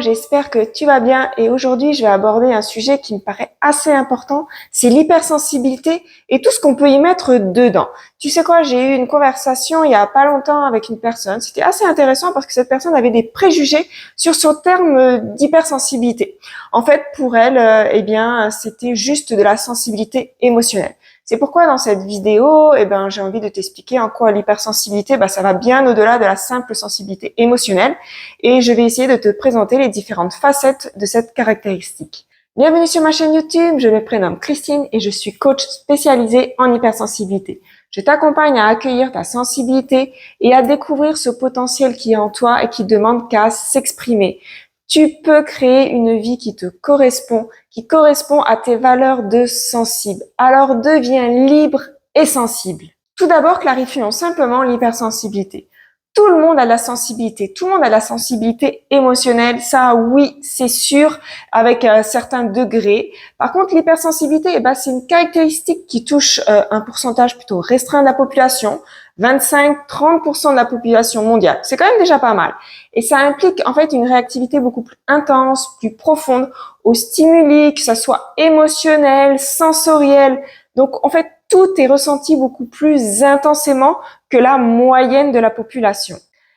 j'espère que tu vas bien et aujourd'hui je vais aborder un sujet qui me paraît assez important, c'est l'hypersensibilité et tout ce qu'on peut y mettre dedans. Tu sais quoi, j'ai eu une conversation il y a pas longtemps avec une personne, c'était assez intéressant parce que cette personne avait des préjugés sur son terme d'hypersensibilité. En fait, pour elle, c'était juste de la sensibilité émotionnelle. C'est pourquoi dans cette vidéo, j'ai envie de t'expliquer en quoi l'hypersensibilité, ça va bien au-delà de la simple sensibilité émotionnelle et je vais essayer de te présenter les différentes facettes de cette caractéristique. Bienvenue sur ma chaîne YouTube, je me prénomme Christine et je suis coach spécialisée en hypersensibilité. Je t'accompagne à accueillir ta sensibilité et à découvrir ce potentiel qui est en toi et qui demande qu'à s'exprimer. Tu peux créer une vie qui te correspond, qui correspond à tes valeurs de sensible. Alors deviens libre et sensible. Tout d'abord, clarifions simplement l'hypersensibilité. Tout le monde a de la sensibilité, tout le monde a de la sensibilité émotionnelle, ça oui, c'est sûr, avec un certain degré. Par contre, l'hypersensibilité, c'est une caractéristique qui touche un pourcentage plutôt restreint de la population, 25-30% de la population mondiale. C'est quand même déjà pas mal. Et ça implique en fait une réactivité beaucoup plus intense, plus profonde aux stimuli, que ça soit émotionnel, sensoriel. Donc en fait, tout est ressenti beaucoup plus intensément que la moyenne de la population.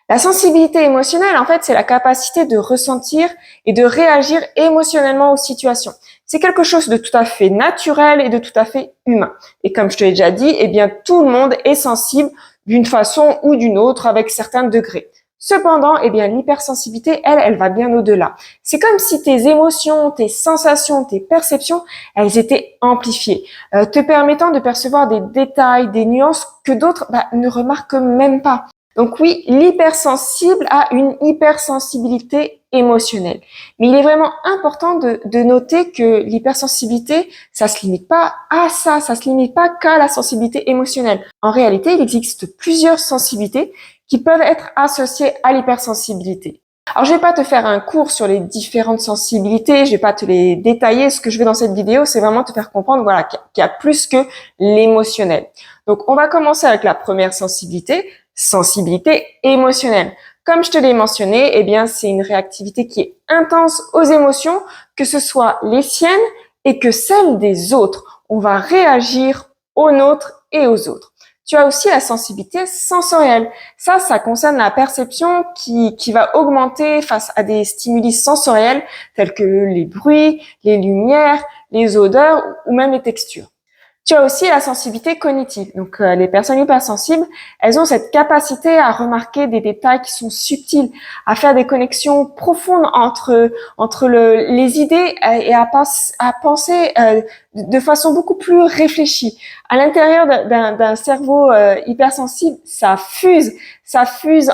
La sensibilité émotionnelle, en fait, c'est la capacité de ressentir et de réagir émotionnellement aux situations. C'est quelque chose de tout à fait naturel et de tout à fait humain. Et comme je te l'ai déjà dit, tout le monde est sensible d'une façon ou d'une autre avec certains degrés. Cependant, l'hypersensibilité, elle va bien au-delà. C'est comme si tes émotions, tes sensations, tes perceptions, elles étaient amplifiées, te permettant de percevoir des détails, des nuances que d'autres ne remarquent même pas. Donc oui, l'hypersensible a une hypersensibilité émotionnelle. Mais il est vraiment important de noter que l'hypersensibilité, ça se limite pas à ça se limite pas qu'à la sensibilité émotionnelle. En réalité, il existe plusieurs sensibilités qui peuvent être associées à l'hypersensibilité. Alors, je vais pas te faire un cours sur les différentes sensibilités, je vais pas te les détailler. Ce que je veux dans cette vidéo, c'est vraiment te faire comprendre, qu'il y a plus que l'émotionnel. Donc, on va commencer avec la première sensibilité émotionnelle. Comme je te l'ai mentionné, c'est une réactivité qui est intense aux émotions, que ce soit les siennes et que celles des autres. On va réagir aux nôtres et aux autres. Tu as aussi la sensibilité sensorielle. Ça concerne la perception qui va augmenter face à des stimuli sensoriels tels que les bruits, les lumières, les odeurs ou même les textures. Tu as aussi la sensibilité cognitive. Donc, les personnes hypersensibles, elles ont cette capacité à remarquer des détails qui sont subtils, à faire des connexions profondes entre les idées et à penser de façon beaucoup plus réfléchie. À l'intérieur d'un cerveau hypersensible, ça fuse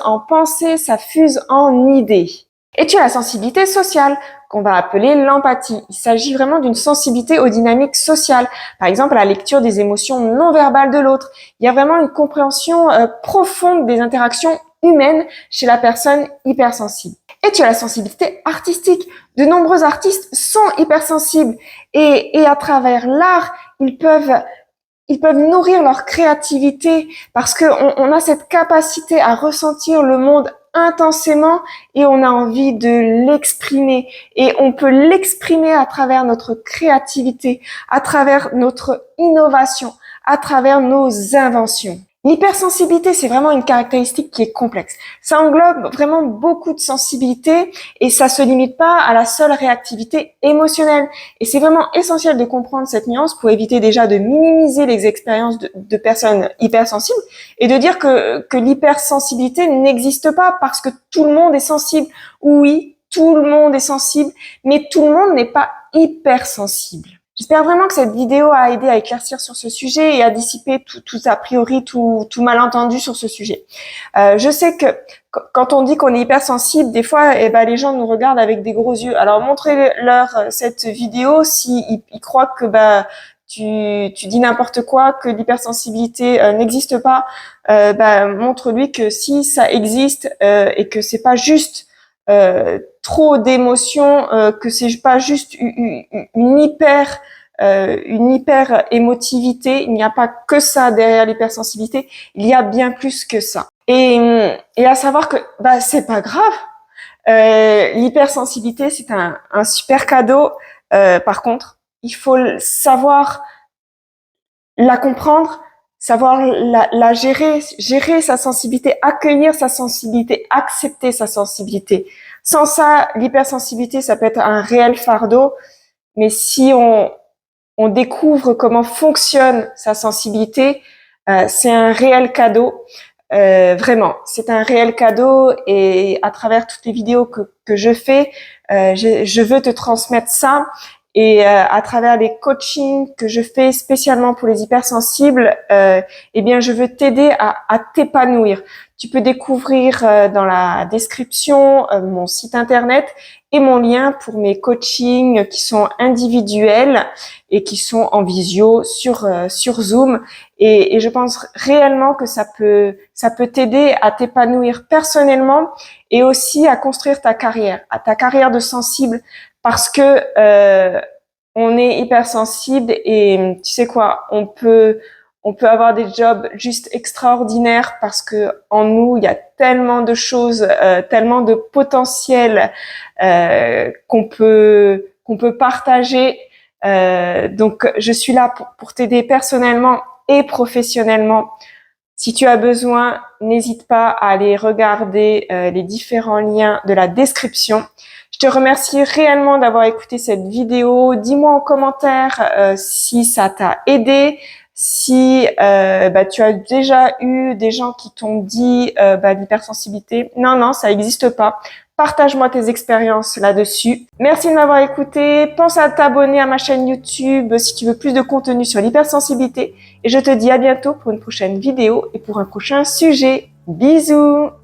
en pensée, ça fuse en idées. Et tu as la sensibilité sociale, qu'on va appeler l'empathie. Il s'agit vraiment d'une sensibilité aux dynamiques sociales. Par exemple, à la lecture des émotions non verbales de l'autre. Il y a vraiment une compréhension profonde des interactions humaines chez la personne hypersensible. Et tu as la sensibilité artistique. De nombreux artistes sont hypersensibles et à travers l'art, ils peuvent nourrir leur créativité parce qu'on a cette capacité à ressentir le monde intensément et on a envie de l'exprimer et on peut l'exprimer à travers notre créativité, à travers notre innovation, à travers nos inventions. L'hypersensibilité, c'est vraiment une caractéristique qui est complexe. Ça englobe vraiment beaucoup de sensibilité et ça se limite pas à la seule réactivité émotionnelle. Et c'est vraiment essentiel de comprendre cette nuance pour éviter déjà de minimiser les expériences de personnes hypersensibles et de dire que l'hypersensibilité n'existe pas parce que tout le monde est sensible. Oui, tout le monde est sensible, mais tout le monde n'est pas hypersensible. J'espère vraiment que cette vidéo a aidé à éclaircir sur ce sujet et à dissiper tout a priori, tout malentendu sur ce sujet. Je sais que quand on dit qu'on est hypersensible, des fois, les gens nous regardent avec des gros yeux. Alors, montrez-leur cette vidéo s'ils croient que tu dis n'importe quoi, que l'hypersensibilité n'existe pas. Montre-lui que si ça existe et que c'est pas juste trop d'émotions, que c'est pas juste une hyper émotivité. Il n'y a pas que ça derrière l'hypersensibilité. Il y a bien plus que ça. Et à savoir que c'est pas grave. L'hypersensibilité, c'est un super cadeau. Par contre, il faut savoir la comprendre, savoir la gérer sa sensibilité, accueillir sa sensibilité, accepter sa sensibilité. Sans ça, l'hypersensibilité, ça peut être un réel fardeau. Mais si on découvre comment fonctionne sa sensibilité, c'est un réel cadeau. Vraiment, c'est un réel cadeau et à travers toutes les vidéos que je fais, je veux te transmettre ça. Et à travers les coachings que je fais spécialement pour les hypersensibles, eh bien, je veux t'aider à t'épanouir. Tu peux découvrir dans la description mon site internet et mon lien pour mes coachings qui sont individuels et qui sont en visio sur Zoom. Et je pense réellement que ça peut t'aider à t'épanouir personnellement et aussi à construire ta carrière de sensible, parce que on est hypersensible et tu sais quoi, on peut avoir des jobs juste extraordinaires parce que en nous il y a tellement de choses, tellement de potentiel qu'on peut partager. Donc je suis là pour t'aider personnellement et professionnellement. Si tu as besoin, n'hésite pas à aller regarder les différents liens de la description. Je te remercie réellement d'avoir écouté cette vidéo. Dis-moi en commentaire si ça t'a aidé, si tu as déjà eu des gens qui t'ont dit l'hypersensibilité. Non, ça n'existe pas. Partage-moi tes expériences là-dessus. Merci de m'avoir écouté. Pense à t'abonner à ma chaîne YouTube si tu veux plus de contenu sur l'hypersensibilité. Et je te dis à bientôt pour une prochaine vidéo et pour un prochain sujet. Bisous!